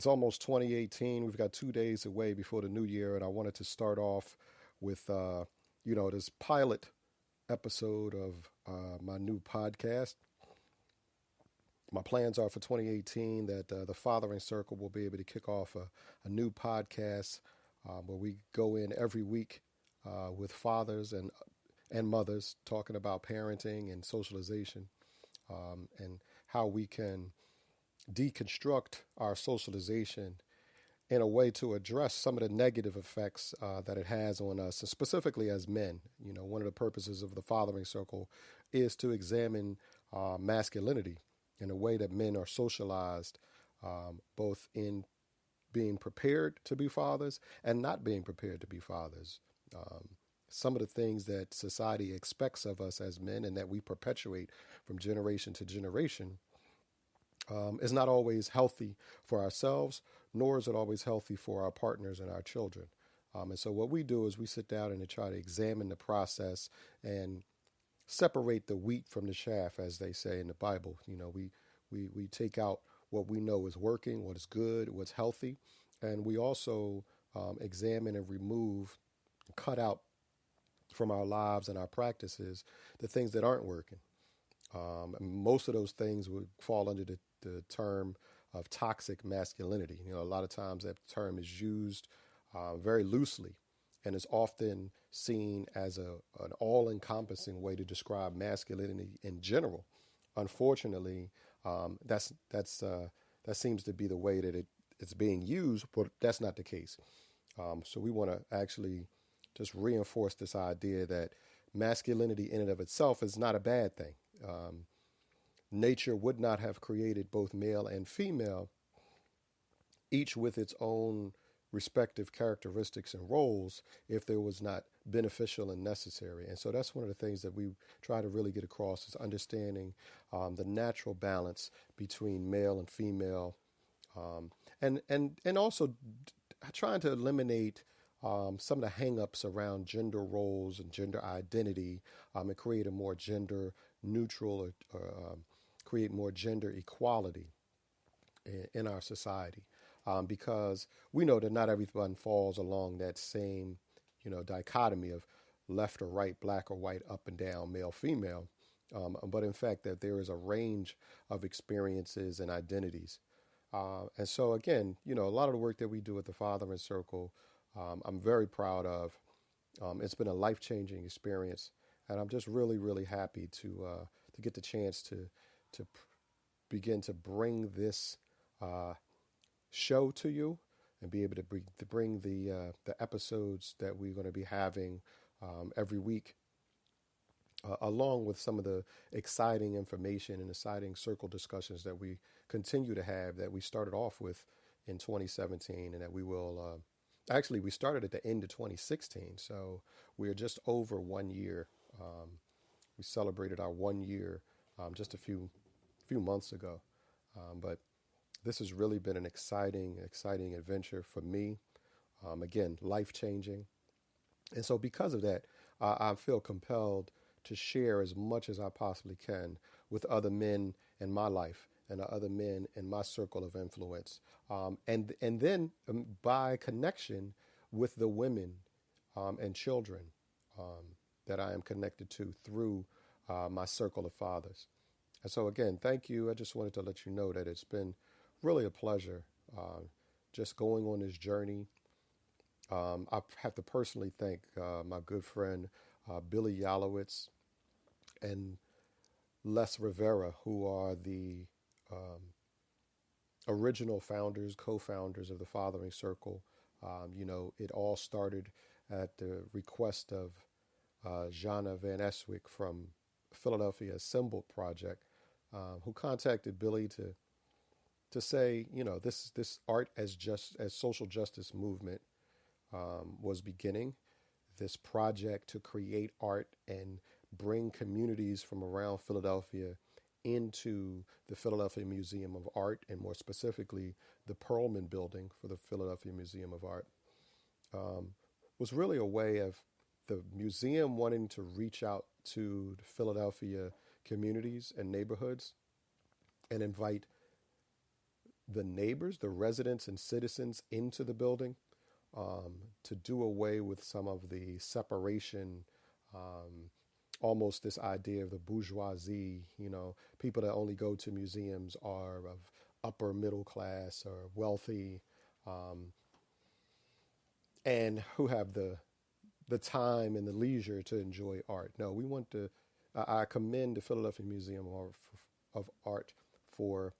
It's almost 2018. We've got 2 days away before the new year, and I wanted to start off with, this pilot episode of my new podcast. My plans are for 2018 that the Fathering Circle will be able to kick off a new podcast where we go in every week with fathers and mothers talking about parenting and socialization and how we can deconstruct our socialization in a way to address some of the negative effects that it has on us, and specifically as men. You know, one of the purposes of the Fathering Circle is to examine masculinity in a way that men are socialized, both in being prepared to be fathers and not being prepared to be fathers. Some of the things that society expects of us as men and that we perpetuate from generation to generation is not always healthy for ourselves, nor is it always healthy for our partners and our children. And so what we do is we sit down and try to examine the process and separate the wheat from the chaff, as they say in the Bible. You know, we take out what we know is working, what is good, what's healthy, and we also examine and remove, cut out from our lives and our practices the things that aren't working. And most of those things would fall under the term of toxic masculinity. You know, a lot of times that term is used very loosely and is often seen as an all-encompassing way to describe masculinity in general. Unfortunately, that seems to be the way that it's being used, but that's not the case. So we want to actually just reinforce this idea that masculinity in and of itself is not a bad thing. Nature would not have created both male and female, each with its own respective characteristics and roles, if there was not beneficial and necessary. And so that's one of the things that we try to really get across, is understanding the natural balance between male and female, and also trying to eliminate some of the hang-ups around gender roles and gender identity, and create a more gender neutral or create more gender equality in our society. Because we know that not everyone falls along that same, dichotomy of left or right, black or white, up and down, male, female. But in fact, that there is a range of experiences and identities. And so again, a lot of the work that we do at the Fathering Circle, I'm very proud of. It's been a life-changing experience, and I'm just really, really happy to get the chance to begin to bring this show to you and be able to bring the episodes that we're going to be having every week, along with some of the exciting information and exciting circle discussions that we continue to have, that we started off with in 2017, and that we will. Actually, we started at the end of 2016, so we're just over 1 year. We celebrated our 1 year just a few months ago, but this has really been an exciting adventure for me. Again, life-changing. And so because of that, I feel compelled to share as much as I possibly can with other men in my life and other men in my circle of influence. And then by connection with the women and children that I am connected to through my circle of fathers. And so again, thank you. I just wanted to let you know that it's been really a pleasure just going on this journey. I have to personally thank my good friend Billy Yalowitz and Les Rivera, who are the original founders, co-founders of the Fathering Circle. It all started at the request of Jana Van Eswick from Philadelphia Assembled Project, who contacted Billy to say, this art as social justice movement was beginning. This project to create art and bring communities from around Philadelphia into the Philadelphia Museum of Art, and more specifically, the Perlman Building for the Philadelphia Museum of Art, was really a way of the museum wanting to reach out to the Philadelphia communities and neighborhoods and invite the neighbors, the residents and citizens into the building, to do away with some of the separation, almost this idea of the bourgeoisie, people that only go to museums are of upper middle class or wealthy, and who have the time and the leisure to enjoy art. No, we want to. I commend the Philadelphia Museum of Art for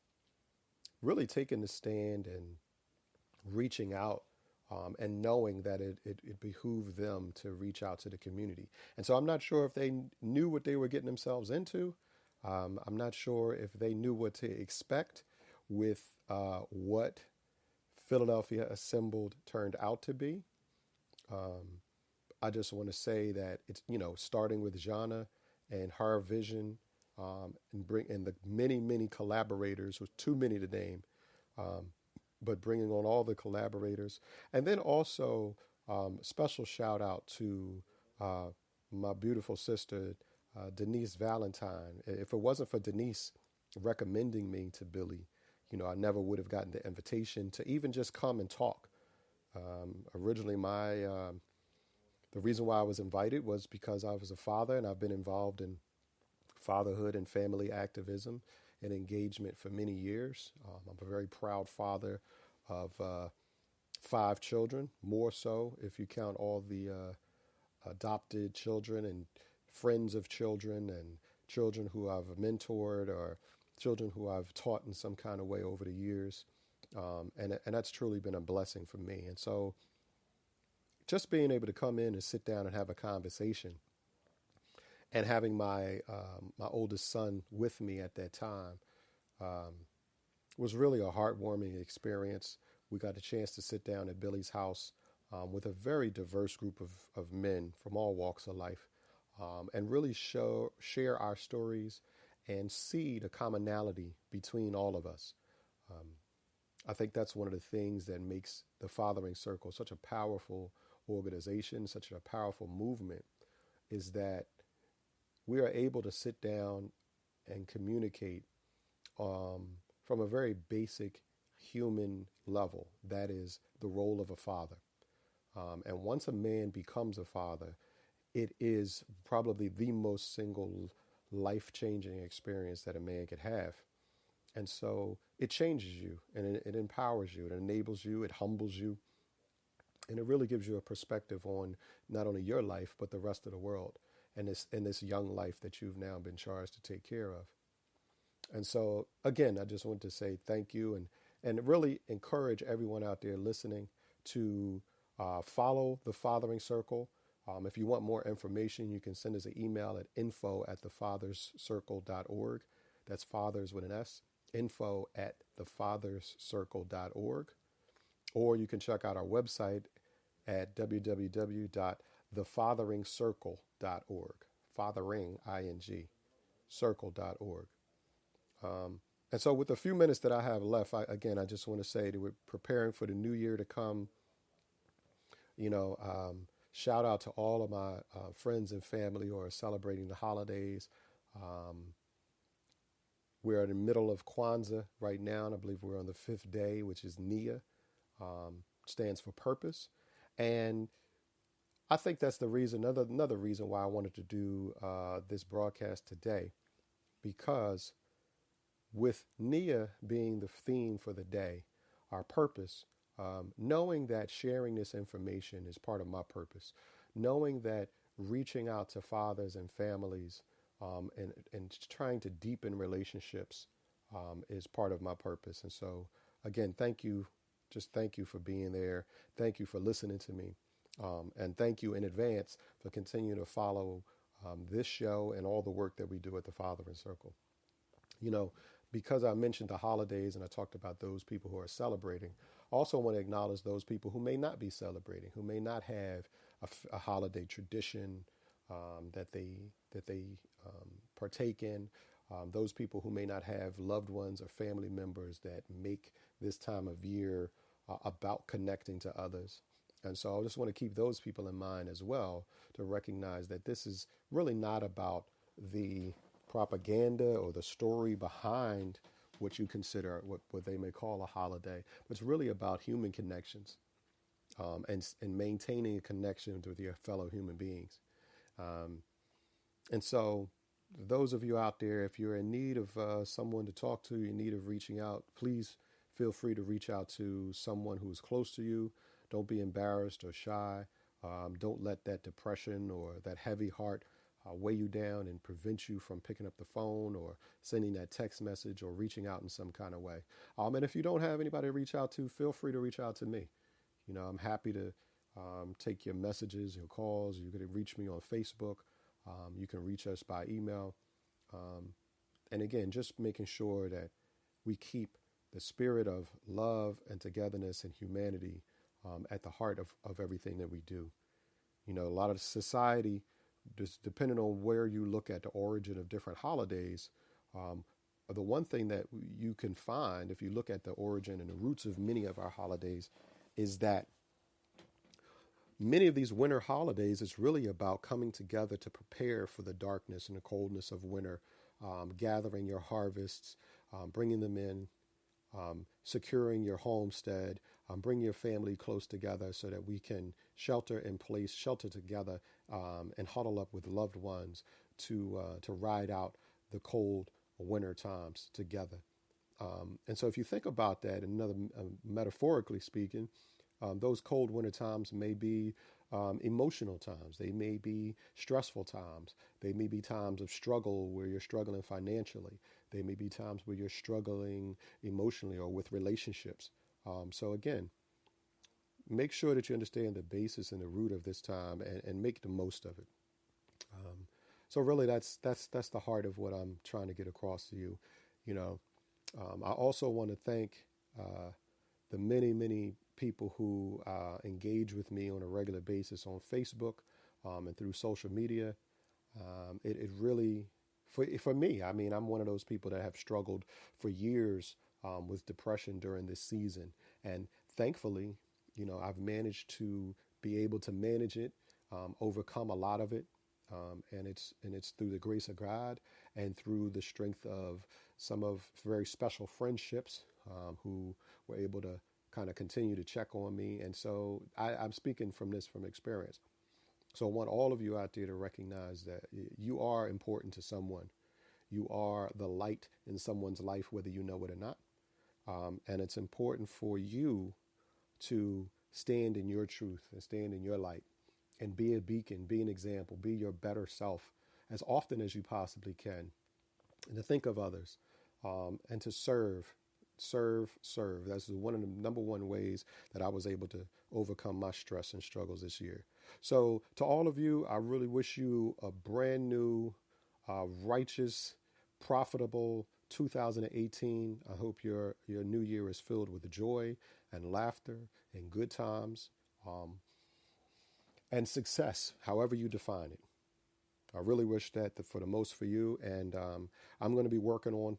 really taking the stand and reaching out, and knowing that it behooved them to reach out to the community. And so I'm not sure if they knew what they were getting themselves into. I'm not sure if they knew what to expect with what Philadelphia Assembled turned out to be. I just want to say that it's, starting with Jana and her vision, and the many collaborators, with too many to name, but bringing on all the collaborators. And then also, special shout out to my beautiful sister, Denise Valentine. If it wasn't for Denise recommending me to Billy, I never would have gotten the invitation to even just come and talk. Originally, the reason why I was invited was because I was a father, and I've been involved in fatherhood and family activism and engagement for many years. I'm a very proud father of 5 children, more so if you count all the adopted children and friends of children and children who I've mentored or children who I've taught in some kind of way over the years. And that's truly been a blessing for me. And so just being able to come in and sit down and have a conversation, and having my oldest son with me at that time, was really a heartwarming experience. We got a chance to sit down at Billy's house, with a very diverse group of men from all walks of life, and really share our stories and see the commonality between all of us. I think that's one of the things that makes the Fathering Circle such a powerful organization, such a powerful movement, is that we are able to sit down and communicate, from a very basic human level. That is the role of a father. And once a man becomes a father, it is probably the most single life-changing experience that a man could have. And so it changes you, and it empowers you, it enables you, it humbles you, and it really gives you a perspective on not only your life, but the rest of the world, and this young life that you've now been charged to take care of. And so, again, I just want to say thank you, and really encourage everyone out there listening to follow the Fathering Circle. If you want more information, you can send us an email at info@thefatherscircle.org. That's fathers with an S, info@thefatherscircle.org. Or you can check out our website at www.thefatheringcircle.org. Fathering, I-N-G, circle.org. And so with the few minutes that I have left, I just want to say that we're preparing for the new year to come. Shout out to all of my friends and family who are celebrating the holidays. We're in the middle of Kwanzaa right now, and I believe we're on the 5th day, which is Nia, stands for purpose. And I think that's the reason, another reason why I wanted to do this broadcast today, because with Nia being the theme for the day, our purpose, knowing that sharing this information is part of my purpose, knowing that reaching out to fathers and families, and trying to deepen relationships, is part of my purpose. And so, again, thank you. Just thank you for being there. Thank you for listening to me. And thank you in advance for continuing to follow this show and all the work that we do at the Fathering Circle. Because I mentioned the holidays and I talked about those people who are celebrating, I also want to acknowledge those people who may not be celebrating, who may not have a holiday tradition that they partake in. Those people who may not have loved ones or family members that make this time of year about connecting to others. And so I just want to keep those people in mind as well, to recognize that this is really not about the propaganda or the story behind what you consider what they may call a holiday. But it's really about human connections, and maintaining a connection with your fellow human beings. And so those of you out there, if you're in need of someone to talk to, in need of reaching out, please feel free to reach out to someone who's close to you. Don't be embarrassed or shy. Don't let that depression or that heavy heart weigh you down and prevent you from picking up the phone or sending that text message or reaching out in some kind of way. And if you don't have anybody to reach out to, feel free to reach out to me. I'm happy to take your messages, your calls. You can reach me on Facebook. You can reach us by email. And again, just making sure that we keep the spirit of love and togetherness and humanity at the heart of everything that we do. A lot of society, just depending on where you look at the origin of different holidays, the one thing that you can find if you look at the origin and the roots of many of our holidays is that many of these winter holidays is really about coming together to prepare for the darkness and the coldness of winter, gathering your harvests, bringing them in, securing your homestead, bring your family close together so that we can shelter in place, shelter together, and huddle up with loved ones to ride out the cold winter times together. And so if you think about that, metaphorically speaking, those cold winter times may be emotional times. They may be stressful times. They may be times of struggle where you're struggling financially. They may be times where you're struggling emotionally or with relationships. So again, make sure that you understand the basis and the root of this time and make the most of it. So really that's the heart of what I'm trying to get across to you. I also want to thank the many people who engage with me on a regular basis on Facebook and through social media. It really, for me, I'm one of those people that have struggled for years with depression during this season. And thankfully, I've managed to be able to manage it, overcome a lot of it. And it's through the grace of God and through the strength of some of very special friendships who were able to kind of continue to check on me. And so I'm speaking from experience. So I want all of you out there to recognize that you are important to someone. You are the light in someone's life, whether you know it or not. And it's important for you to stand in your truth and stand in your light and be a beacon, be an example, be your better self as often as you possibly can, and to think of others, and to serve. That's one of the number one ways that I was able to overcome my stress and struggles this year. So to all of you, I really wish you a brand new, righteous, profitable 2018. I hope your new year is filled with joy and laughter and good times, and success, however you define it. I really wish that for the most for you. And I'm going to be working on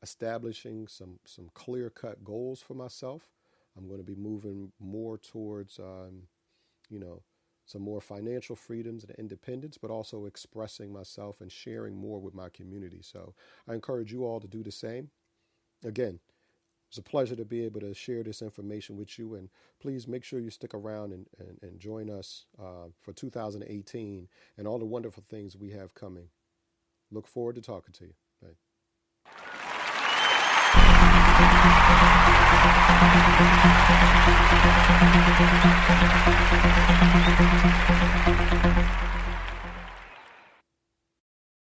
establishing some clear-cut goals for myself. I'm going to be moving more towards, some more financial freedoms and independence, but also expressing myself and sharing more with my community. So I encourage you all to do the same. Again, it's a pleasure to be able to share this information with you. And please make sure you stick around and join us for 2018 and all the wonderful things we have coming. Look forward to talking to you. Bye.